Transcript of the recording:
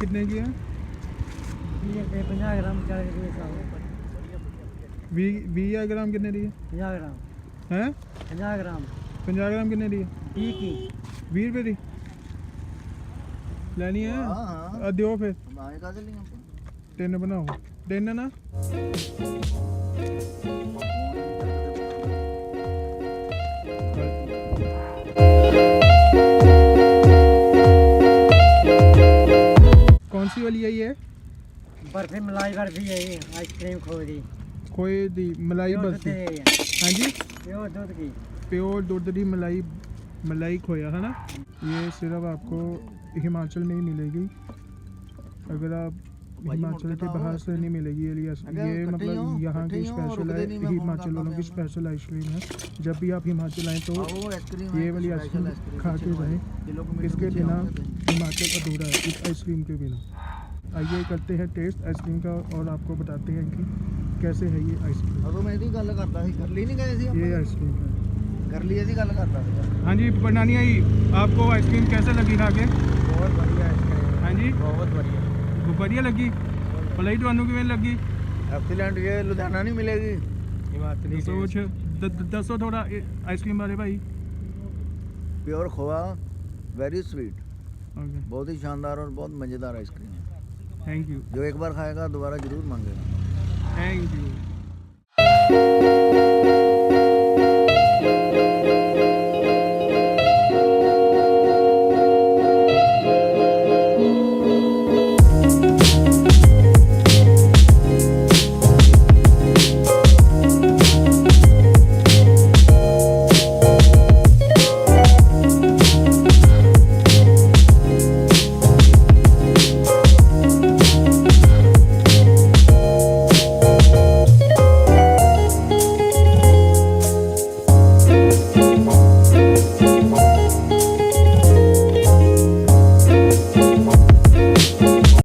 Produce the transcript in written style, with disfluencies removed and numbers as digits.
कितने की है? 50 ग्राम 40 रुपये का 20 ग्राम कितने दी है? 50 ग्राम हैं 50 ग्राम 50 ग्राम कितने दी है? 20 की 20 रुपये दी लेनी है? हाँ दियो फिर आएगा तो नहीं 3 बनाओ 3 ना कौन सी वाली है ये? बर्फी मलाई बर्फी है ये आइसक्रीम खोए दी मलाई बर्फी। हाँ जी प्योर दूध की प्योर दूध दी मलाई खोया है ना। ये सिर्फ आपको हिमाचल में ही मिलेगी, अगर आप हिमाचल के बाहर से नहीं मिलेगी। ये मतलब यहाँ की स्पेशल है, हिमाचल वालों की स्पेशल आइसक्रीम है। जब भी आप हिमाचल आएँ तो ये वाली आइसक्रीम खा के जाएँ, इसके बिना हिमाचल अधूरा है, इस आइसक्रीम के बिना। आइए करते हैं टेस्ट आइसक्रीम का और आपको बताते हैं कि कैसे है ये आइसक्रीम। अब मैं गल करता कर ली नहीं गए ये आइसक्रीम का कर ली गल करता। हाँ जी बनानी आई, आपको आइसक्रीम कैसे लगी खा के? बहुत बढ़िया आइसक्रीम। हाँ जी बहुत बढ़िया लगी। मलाई ਤੁਹਾਨੂੰ ਕਿਵੇਂ ਲੱਗੀ? एक्सीलेंट। ये लुधियाना नहीं मिलेगी हिमाचली दसो थोड़ा आइसक्रीम बारे भाई। प्योर खोआ, वेरी स्वीट, ओके बहुत ही शानदार और बहुत मज़ेदार आइसक्रीम है। थैंक यू जो एक बार खाएगा दोबारा जरूर मांगेगा। Thank you.